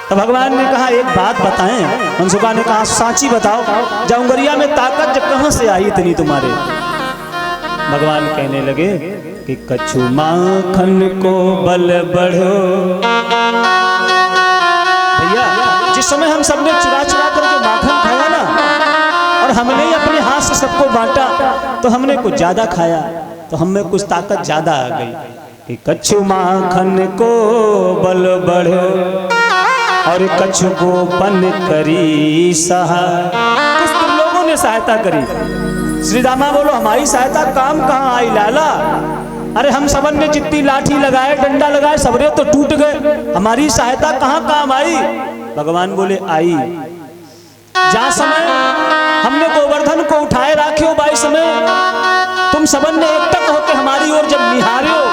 तो भगवान ने कहा एक बात बताएं। मनसुखा ने कहा सांची बताओ, जौंगरिया में ताकत कहां से आई इतनी तुम्हारे? भगवान कहने लगे कि कछु माखन को बल बढ़ो। भैया जिस समय हम सबने चुरा चुरा कर जो माखन खाया ना, और हमने ही अपने हाथ से सबको बांटा, तो हमने कुछ ज्यादा खाया, तो हमें कुछ ताकत ज्यादा आ गई। कि कछु माखन को बल बढ़ो और कछु गोपन करी सहाय। कुछ लोगों ने सहायता करी। श्री दामा बोलो हमारी सहायता काम कहाँ आई लाला? अरे हम सबन ने जितनी लाठी लगाए डंडा लगाए सबरे तो टूट गए, हमारी सहायता कहाँ काम आई? भगवान बोले आई। जा समय हमने गोवर्धन को उठाए राखे हो, बाई समय तुम सबन ने एकटक होकर हमारी ओर जब निहारे हो,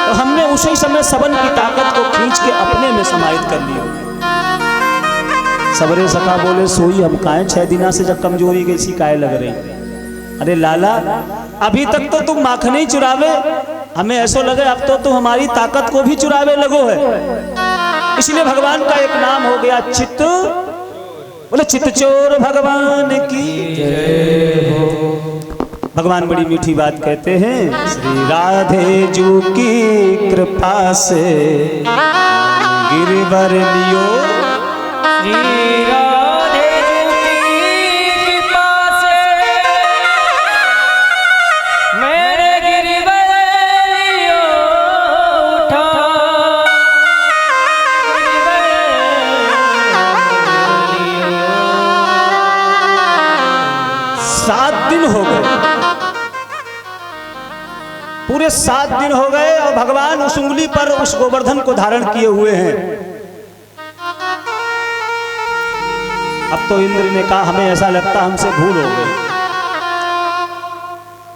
तो हमने उसी समय सबन की ताकत को खींच के अपने में समाहित कर लिया। सबरे सखा बोले सोई हम काहे 6 दिना से जब कमजोरी कैसी काहे लग रही? अरे लाला अभी तक तो तुम माखन ही चुरावे, हमें ऐसा लगे अब तो तुम हमारी ताकत को भी चुरावे लगो है। इसलिए भगवान का एक नाम हो गया चित्त, बोले चित्त चोर भगवान की जय हो। भगवान बड़ी मीठी बात कहते हैं, श्री राधे जू की कृपा से गिरिवर लियो। श्री राधे जू की कृपा से मेरे गिरिवर लियो उठा। 7 दिन हो गए, पूरे 7 दिन हो गए और भगवान उस उंगली पर उस गोवर्धन को धारण किए हुए हैं। अब तो इंद्र ने कहा हमें ऐसा लगता हमसे भूल हो गई,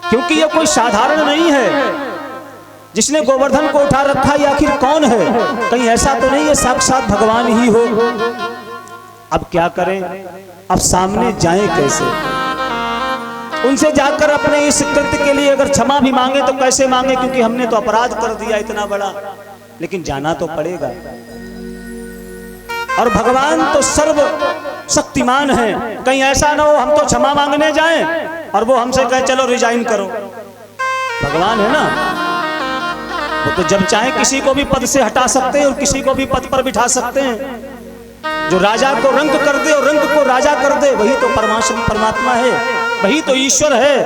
क्योंकि ये कोई साधारण नहीं है जिसने गोवर्धन को उठा रखा। ये आखिर कौन है? कहीं ऐसा तो नहीं है साक्षात भगवान ही हो। अब क्या करें, अब सामने जाएं कैसे? उनसे जाकर अपने इस कृत्य के लिए अगर क्षमा भी मांगे तो कैसे मांगे, क्योंकि हमने तो अपराध कर दिया इतना बड़ा। लेकिन जाना तो पड़ेगा। और भगवान तो सर्व शक्तिमान है, कहीं ऐसा ना हो हम तो क्षमा मांगने जाएं और वो हमसे कहे चलो रिजाइन करो। भगवान है ना, वो तो जब चाहे किसी को भी पद से हटा सकते हैं और किसी को भी पद पर बिठा सकते हैं। जो राजा को रंक कर दे और रंक को राजा कर दे, वही तो परमात्मा है, वही तो ईश्वर है।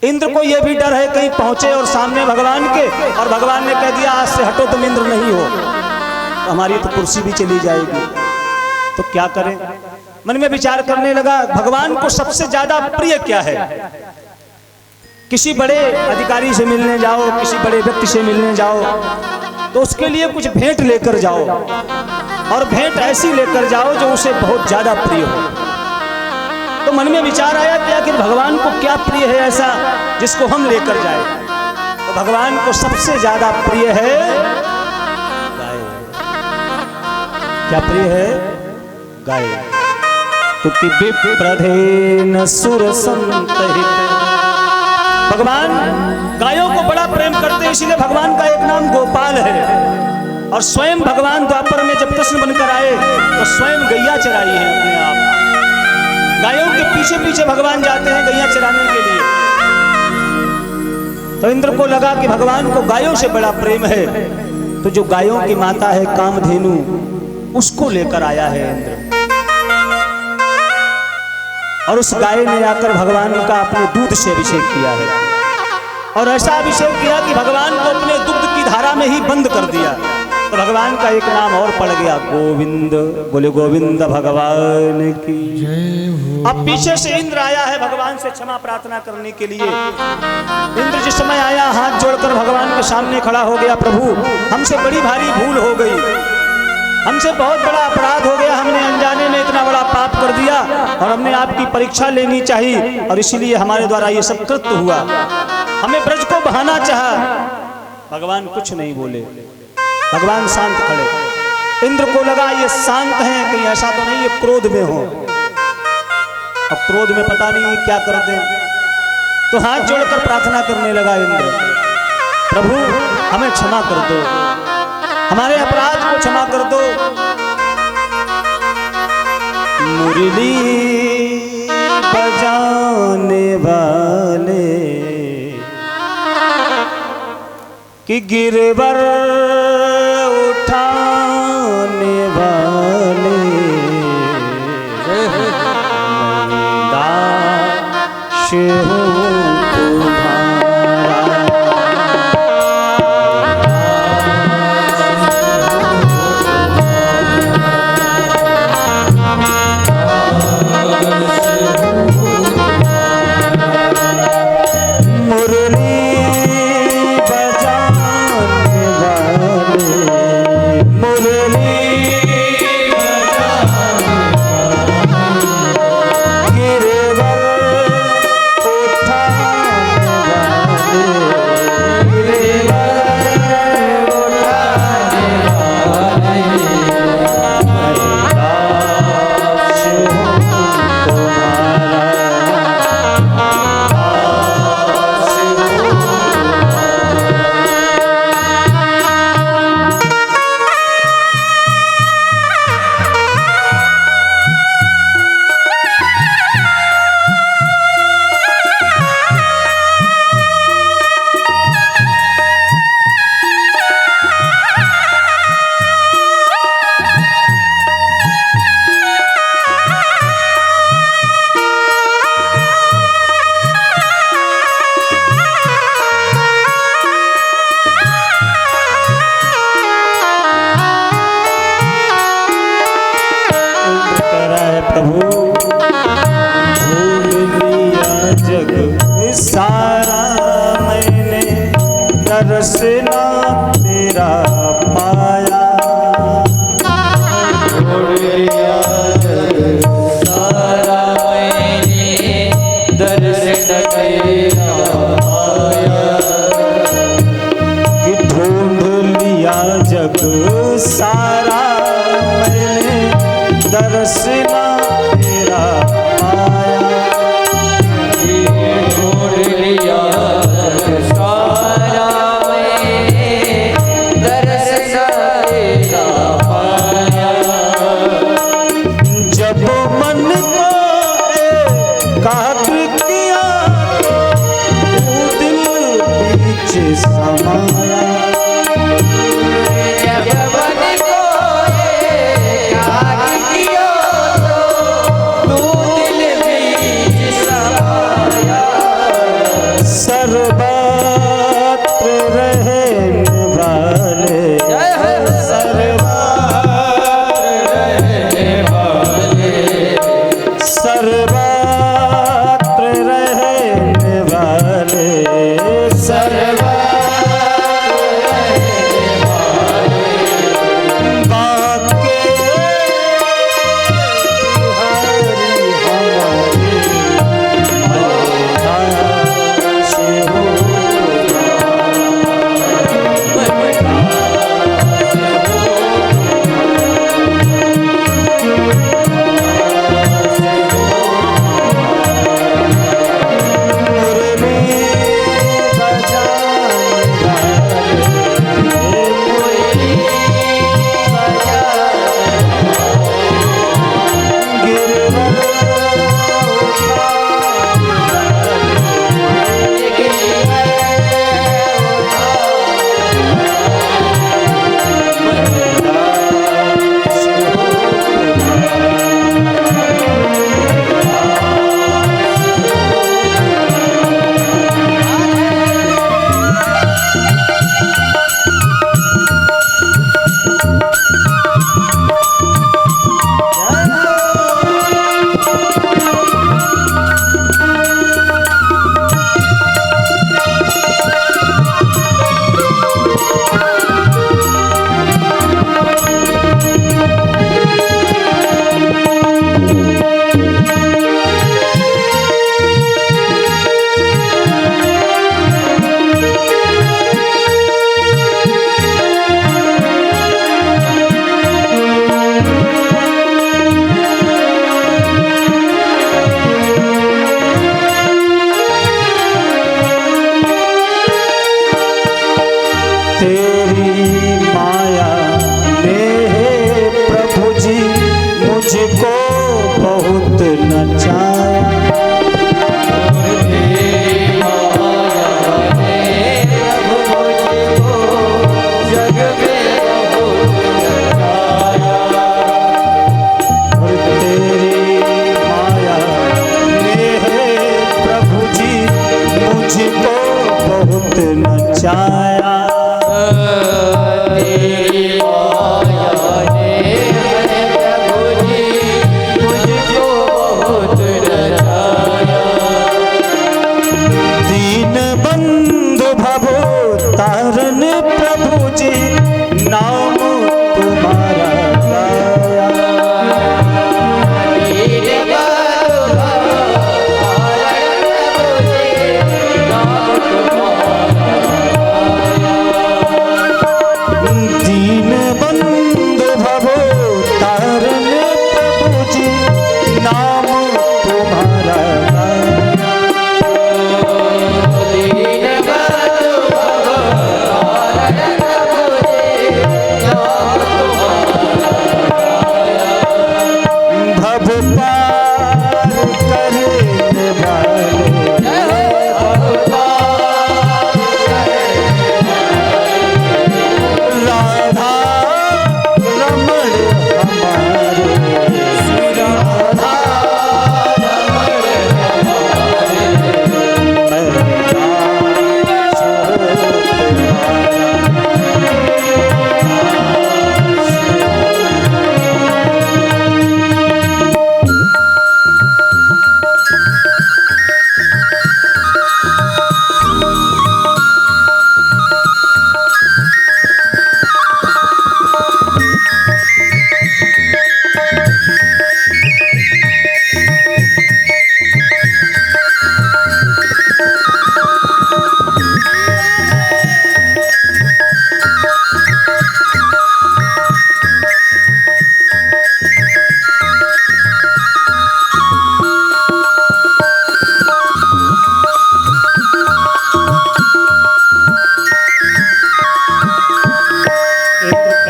इंद्र को यह भी डर है कहीं पहुंचे और सामने भगवान के, और भगवान ने कह दिया आज से हटो तुम इंद्र नहीं हो, तो हमारी तो कुर्सी भी चली जाएगी। तो क्या करें? मन में विचार करने लगा भगवान को सबसे ज्यादा प्रिय क्या है। किसी बड़े अधिकारी से मिलने जाओ, किसी बड़े व्यक्ति से मिलने जाओ, तो उसके लिए कुछ भेंट लेकर जाओ, और भेंट ऐसी लेकर जाओ जो उसे बहुत ज्यादा प्रिय हो। तो मन में विचार आया कि आखिर भगवान को क्या प्रिय है ऐसा जिसको हम लेकर जाए। तो भगवान को सबसे ज्यादा प्रिय है गाय। क्या प्रिय है? गाय। तुति विप्रधेन सुर संतहित। भगवान गायों को बड़ा प्रेम करते हैं, इसीलिए भगवान का एक नाम गोपाल है। और स्वयं भगवान द्वापर में जब कृष्ण बनकर आए तो स्वयं गैया चराई है अपने आप। गायों के पीछे पीछे भगवान जाते हैं गैया चराने के लिए। तो इंद्र को लगा कि भगवान को गायों से बड़ा प्रेम है, तो जो गायों की माता है कामधेनु, उसको लेकर आया है इंद्र। और उस गाय ने आकर भगवान का अपने दूध से अभिषेक किया है, और ऐसा अभिषेक किया कि भगवान को अपने दुग्ध की धारा में ही बंद कर दिया। तो भगवान का एक नाम और पड़ गया गोविंद। बोले गोविंद भगवान की जय। अब पीछे से इंद्र आया है भगवान से क्षमा प्रार्थना करने के लिए। इंद्र जिस समय आया हाथ जोड़कर भगवान के सामने खड़ा हो गया, प्रभु हमसे बड़ी भारी भूल हो गई, हमसे बहुत बड़ा अपराध हो गया, हमने अनजाने में इतना बड़ा पाप कर दिया और हमने आपकी परीक्षा लेनी चाहिए और इसीलिए हमारे द्वारा ये सब कृत्य हुआ। हमें ब्रज को बहाना चाहा। भगवान कुछ नहीं बोले, भगवान शांत खड़े। इंद्र को लगा ये शांत हैं, कहीं ऐसा तो नहीं ये क्रोध में हो। अब क्रोध में पता नहीं ये क्या कर दें, तो हाथ जोड़कर प्रार्थना करने लगा इंद्र, प्रभु हमें क्षमा कर दो, हमारे अपराध को क्षमा कर दो। मुरली बजाने वाले कि गिरवर उठाने वाले दास हूँ सारा मैंने दर्शना तेरा पाया। सारा मैंने दर्शन तेरा पाया। कि ढूंढ लिया जग सारा मैंने दर्शना तेरा पाया। जब मन को एकाग्र किया तो दिल बीच समाया। जब मन को एकाग्र किया तो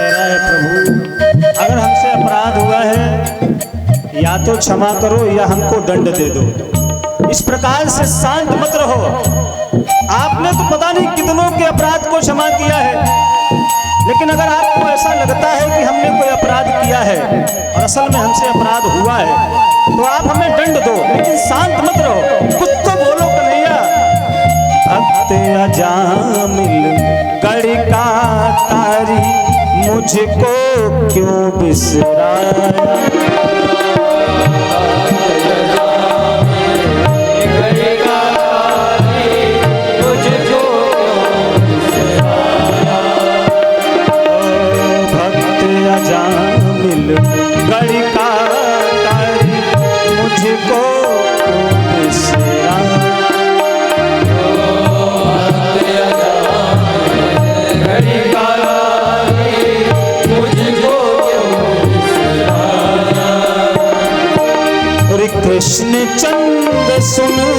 कह रहा है प्रभु अगर हमसे अपराध हुआ है या तो क्षमा करो या हमको दंड दे दो। इस प्रकार से शांत मत रहो। आपने तो पता नहीं कितनों के अपराध को क्षमा किया है, लेकिन अगर आपको ऐसा लगता है कि हमने कोई अपराध किया है और असल में हमसे अपराध हुआ है तो आप हमें दंड दो, लेकिन शांत मत रहो। कुछ तो बोलो कन्हैया। भक्त अजामिल गड़िका तारी मुझको क्यों बिसराया। गड़िका तारी मुझको बिसराया। गड़िका तारी मुझको और कृष्ण चंद सुनो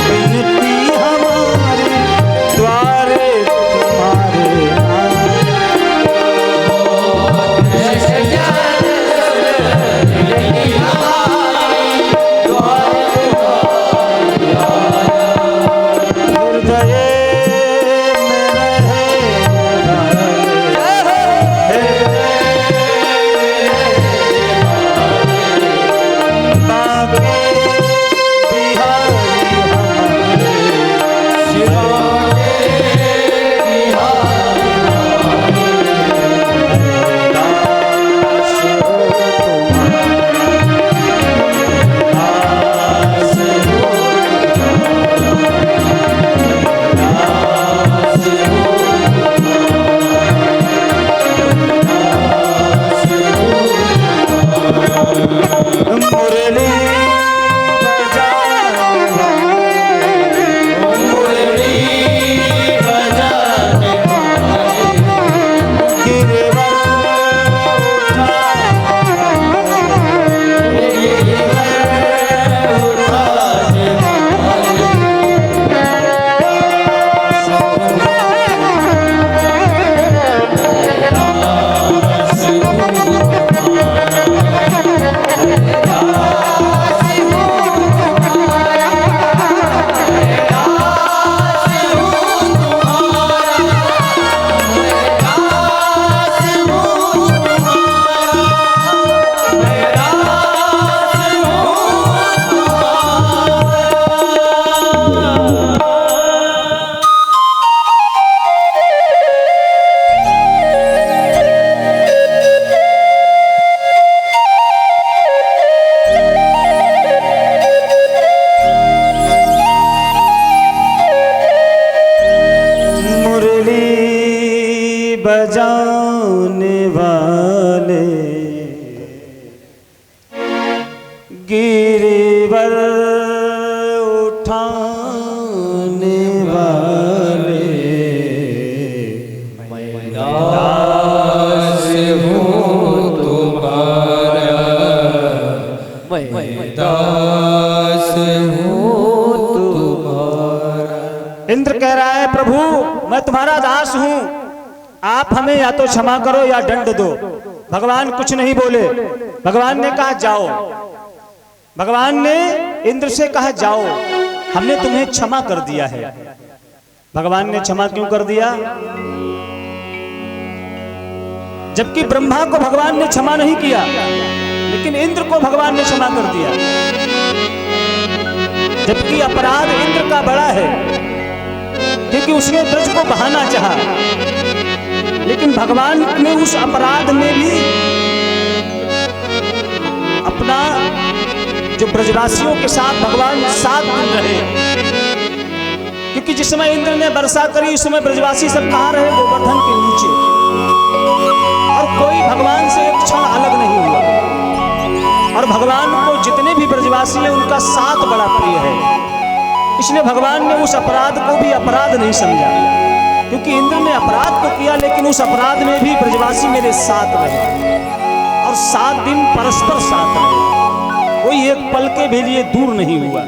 विनती हमारी द्वारे तुम्हारे बजाने वाले गिरिवर उठाने वाले मैं दास हूँ तुम्हारा, मैं दास हूँ तुम्हारा। इंद्र कह रहा है प्रभु मैं तुम्हारा दास हूँ, आप हमें या तो क्षमा करो या दंड दो। भगवान कुछ नहीं बोले। भगवान ने कहा जाओ। भगवान ने इंद्र से कहा जाओ, हमने तुम्हें क्षमा कर दिया है। भगवान ने क्षमा क्यों कर दिया? जबकि ब्रह्मा को भगवान ने क्षमा नहीं किया, लेकिन इंद्र को भगवान ने क्षमा कर दिया। जबकि अपराध इंद्र का बड़ा है, क्योंकि उसने ब्रज को बहाना चाहा, लेकिन भगवान ने उस अपराध में भी अपना जो ब्रजवासियों के साथ भगवान 7 दिन रहे। क्योंकि जिस समय इंद्र ने वर्षा करी उस समय ब्रजवासी सब कहाँ रहे? गोवर्धन के नीचे, और कोई भगवान से एक क्षण अलग नहीं हुआ। और भगवान को जितने भी ब्रजवासी हैं उनका साथ बड़ा प्रिय है, इसलिए भगवान ने उस अपराध को भी अपराध नहीं समझा। क्योंकि इंद्र ने अपराध तो किया, लेकिन उस अपराध में भी ब्रजवासी मेरे साथ रहे और 7 दिन परस्पर साथ रहे, कोई एक पल के भी लिए दूर नहीं हुआ।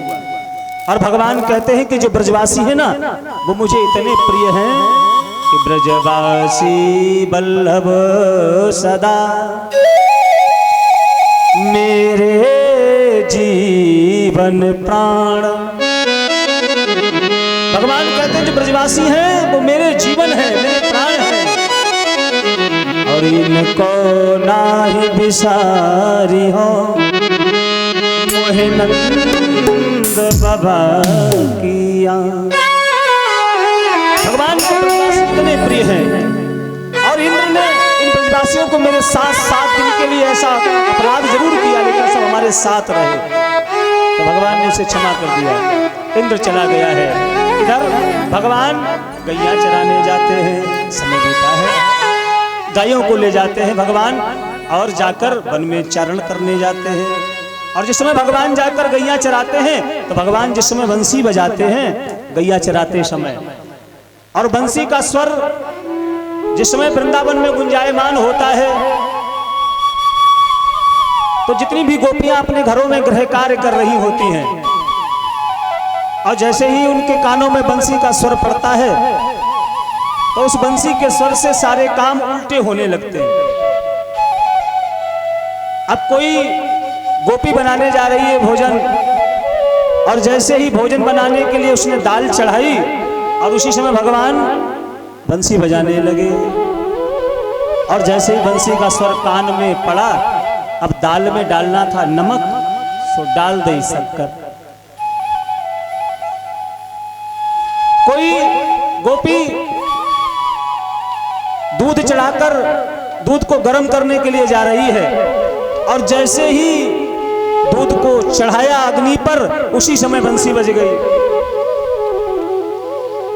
और भगवान कहते हैं कि जो ब्रजवासी है ना वो मुझे इतने प्रिय हैं कि ब्रजवासी वल्लभ सदा मेरे जीवन प्राण। भगवान कहते हैं जो ब्रजवासी हैं वो मेरे जीवन है, मेरे प्राण है, और इनको नाही बिसारी हो मोहे नंद बाबा किया। भगवान को ब्रजवासी इतने प्रिय हैं और इंद्र ने इन ब्रजवासियों को मेरे साथ 7 दिन के लिए ऐसा अपराध जरूर किया, लेकिन सब हमारे साथ रहे, तो भगवान ने उसे क्षमा कर दिया। इंद्र चला गया है। इधर भगवान गैया चराने जाते हैं, समय बीता है, गायों को ले जाते हैं भगवान और जाकर वन में चारण करने जाते हैं। और जिस समय भगवान जाकर गैया चराते हैं तो भगवान जिस समय बंसी बजाते हैं गैया चराते समय, और बंसी का स्वर जिस समय वृंदावन में गुंजायमान होता है तो जितनी भी गोपियां अपने घरों में गृह कार्य कर रही होती हैं, और जैसे ही उनके कानों में बंसी का स्वर पड़ता है तो उस बंसी के स्वर से सारे काम उल्टे होने लगते हैं। अब कोई गोपी बनाने जा रही है भोजन, और जैसे ही भोजन बनाने के लिए उसने दाल चढ़ाई और उसी समय भगवान बंसी बजाने लगे, और जैसे ही बंसी का स्वर कान में पड़ा, अब दाल में डालना था नमक, सो डाल दे शक्कर। कोई गोपी दूध चढ़ाकर दूध को गर्म करने के लिए जा रही है, और जैसे ही दूध को चढ़ाया अग्नि पर उसी समय बंसी बज गई।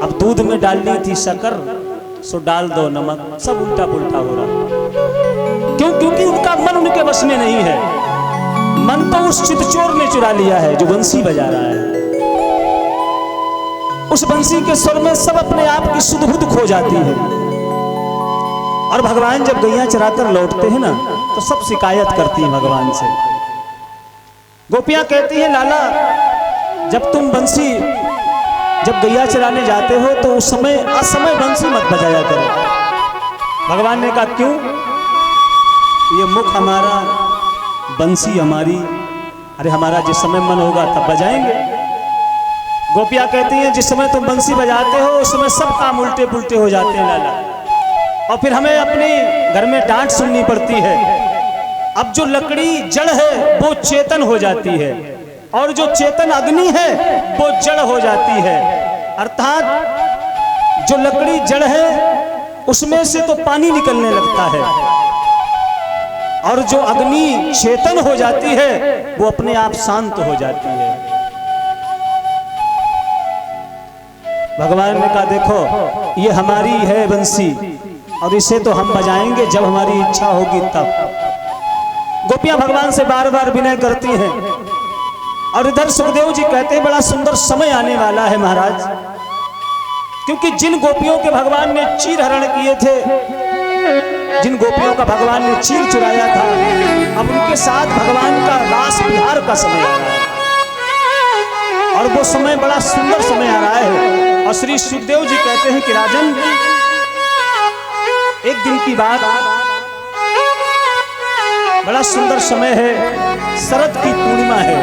अब दूध में डालनी थी शक्कर, सो डाल दो नमक, सब उल्टा पुल्टा हो रहा। क्यों? क्योंकि उनका मन उनके वश में नहीं है। मन तो उस चितचोर ने चुरा लिया है जो बंसी बजा रहा है। उस बंसी के स्वर में सब अपने आप की सुध बुध खो जाती है। और भगवान जब गैया चराकर लौटते हैं ना तो सब शिकायत करती हैं भगवान से। गोपियां कहती हैं लाला जब तुम बंसी जब गैया चराने जाते हो तो उस समय असमय बंसी मत बजाया करो। भगवान ने कहा क्यों? ये मुख हमारा, बंसी हमारी, अरे हमारा जिस समय मन होगा तब बजाएंगे। गोपियां कहती हैं जिस समय तुम बंसी बजाते हो उस समय सब काम उल्टे पुल्टे हो जाते हैं लाला, और फिर हमें अपने घर में डांट सुननी पड़ती है। अब जो लकड़ी जड़ है वो चेतन हो जाती है, और जो चेतन अग्नि है वो जड़ हो जाती है। अर्थात जो लकड़ी जड़ है उसमें से तो पानी निकलने लगता है, और जो अग्नि चेतन हो जाती है वो अपने आप शांत हो जाती है। भगवान ने कहा देखो ये हमारी है बंसी, और इसे तो हम बजाएंगे जब हमारी इच्छा होगी तब। गोपियां भगवान से बार बार विनय करती हैं, और इधर सुखदेव जी कहते हैं बड़ा सुंदर समय आने वाला है महाराज, क्योंकि जिन गोपियों के भगवान ने चीर हरण किए थे, जिन गोपियों का भगवान ने चीर चुराया था, अब उनके साथ भगवान का रास विहार का समय आ रहा है, और वो समय बड़ा सुंदर समय आ रहा है। और श्री सुखदेव जी कहते हैं कि राजन एक दिन की बात, बड़ा सुंदर समय है, शरद की पूर्णिमा है,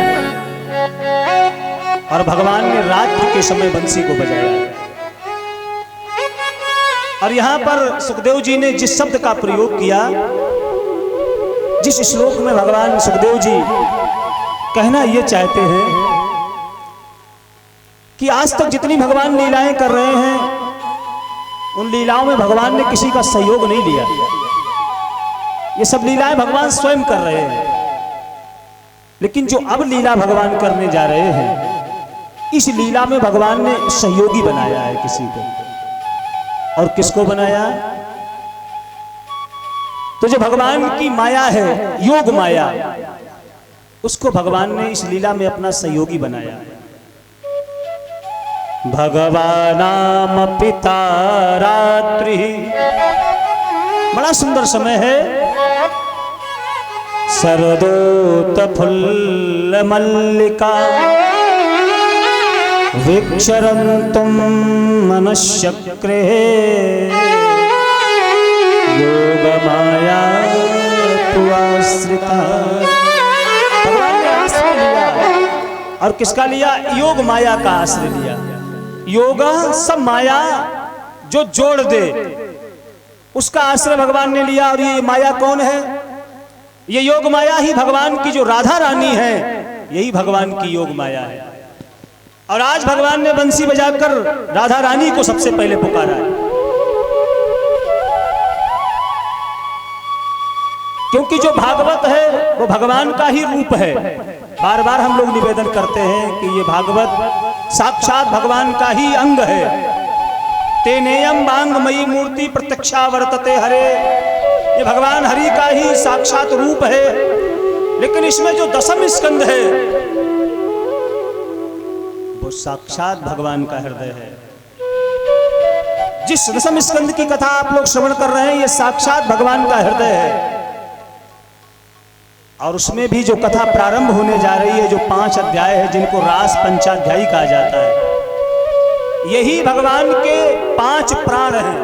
और भगवान ने रात्रि के समय बंसी को बजाया। और यहां पर सुखदेव जी ने जिस शब्द का प्रयोग किया, जिस श्लोक में भगवान सुखदेव जी कहना ये चाहते हैं कि आज तक जितनी भगवान लीलाएं कर रहे हैं उन लीलाओं में भगवान ने किसी का सहयोग नहीं लिया। ये सब लीलाएं भगवान स्वयं कर रहे हैं, लेकिन जो अब लीला भगवान करने जा रहे हैं इस लीला में भगवान ने सहयोगी बनाया है किसी को। और किसको बनाया? तो जो भगवान की माया है, योग माया, उसको भगवान ने इस लीला में अपना सहयोगी बनाया। भगवानाम पिता रात्रि, बड़ा सुंदर समय है। शरदोत फुल्ल मल्लिका, वीक्षरन्तुं मनश्चक्रे योगमाया तुआश्रिता। भगवान ने आश्रय लिया और किसका लिया? योग माया का आश्रय लिया। योग सब माया जो जोड़ दे उसका आश्रय भगवान ने लिया। और ये माया कौन है? ये योग माया ही भगवान की जो राधा रानी है, यही भगवान की योग माया है। और आज भगवान ने बंसी बजाकर राधा रानी को सबसे पहले पुकारा है, क्योंकि जो भागवत है वो भगवान का ही रूप है। बार बार हम लोग निवेदन करते हैं कि ये भागवत साक्षात भगवान का ही अंग है। तेनेयम वांगमयी मूर्ति प्रत्यक्षा वर्तते हरे, ये भगवान हरि का ही साक्षात रूप है। लेकिन इसमें जो दशम स्कंद है वो साक्षात भगवान का हृदय है। जिस दशम स्कंद की कथा आप लोग श्रवण कर रहे हैं, ये साक्षात भगवान का हृदय है। और उसमें भी जो कथा प्रारंभ होने जा रही है, जो 5 अध्याय है जिनको रास पंचाध्यायी कहा जाता है, यही भगवान के 5 प्राण हैं,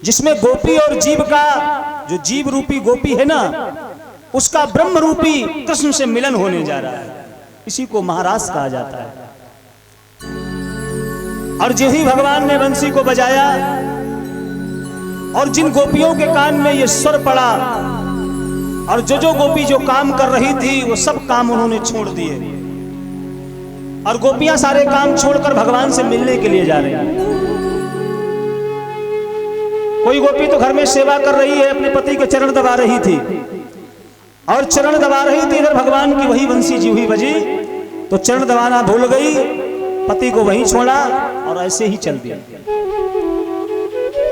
जिसमें गोपी और जीव का, जो जीव रूपी गोपी है ना, उसका ब्रह्म रूपी कृष्ण से मिलन होने जा रहा है। इसी को महारास कहा जाता है। और जो ही भगवान ने बंसी को बजाया और जिन गोपियों के कान में ये स्वर पड़ा, और जो गोपी जो काम कर रही थी वो सब काम उन्होंने छोड़ दिए, और गोपियां सारे काम छोड़कर भगवान से मिलने के लिए जा रही हैं। कोई गोपी तो घर में सेवा कर रही है, अपने पति के चरण दबा रही थी, और चरण दबा रही थी, इधर भगवान की वही बंसी जी हुई बजी तो चरण दबाना भूल गई, पति को वहीं छोड़ा और ऐसे ही चल दिया।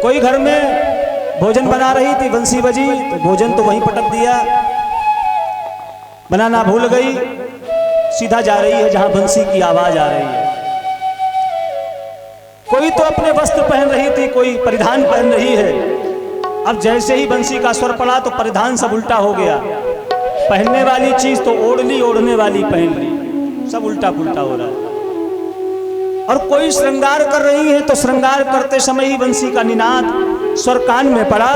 कोई घर में भोजन बना रही थी, बंसी बजी तो भोजन तो वहीं पटक दिया, बनाना भूल गई, सीधा जा रही है जहां बंसी की आवाज आ रही है। कोई तो अपने वस्त्र पहन रही थी, कोई परिधान पहन रही है। अब जैसे ही बंसी का स्वर पड़ा तो परिधान सब उल्टा हो गया। पहनने वाली चीज तो ओढ़ ली, ओढ़ने वाली पहन ली, सब उल्टा पुल्टा हो रहा है। और कोई श्रृंगार कर रही है तो श्रृंगार करते समय ही बंसी का निनाद स्वर कान में पड़ा,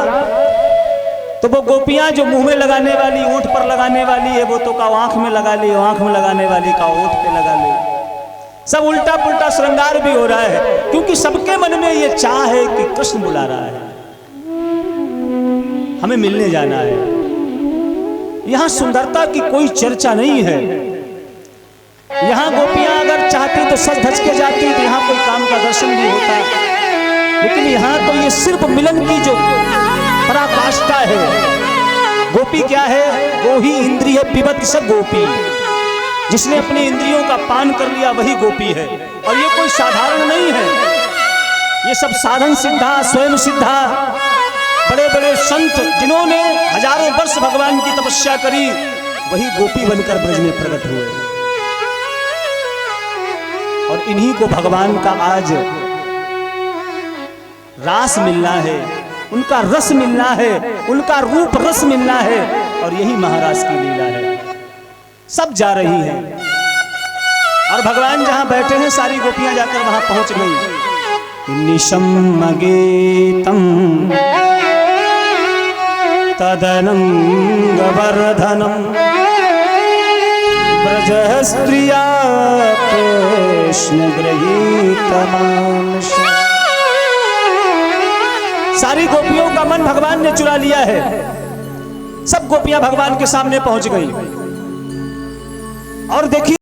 तो वो गोपियां जो मुंह में लगाने वाली, ओंठ पर लगाने वाली है, वो तो का आंख में लगा ली, आंख में लगाने वाली का ओंठ पे लगा ली, सब उल्टा पुल्टा श्रृंगार भी हो रहा है। क्योंकि सबके मन में ये चाह है कि कृष्ण बुला रहा है, हमें मिलने जाना है। यहां सुंदरता की कोई चर्चा नहीं है। यहां गोपियां अगर चाहती तो सज धज के जाती, तो यहां कोई काम का दर्शन भी होता। लेकिन यहां तो ये सिर्फ मिलन की जो पराकाष्ठा है। गोपी क्या है? वो ही इंद्रिय पिबत स गोपी, जिसने अपनी इंद्रियों का पान कर लिया वही गोपी है। और ये कोई साधारण नहीं है, ये सब साधन सिद्धा, स्वयं सिद्धा, बड़े बड़े संत जिन्होंने हजारों वर्ष भगवान की तपस्या करी, वही गोपी बनकर ब्रज में प्रकट हुए। और इन्हीं को भगवान का आज रास मिलना है, उनका रस मिलना है, उनका रूप रस मिलना है। और यही महाराज की लीला है। सब जा रही हैं और भगवान जहां बैठे हैं सारी गोपियां जाकर वहां पहुंच गई। निशम्म गीतम तदनंगवर्धनम ब्रजस्त्रिया कृष्ण गृहीतमानस। सारी गोपियों का मन भगवान ने चुरा लिया है। सब गोपियां भगवान के सामने पहुंच गई। और देखिए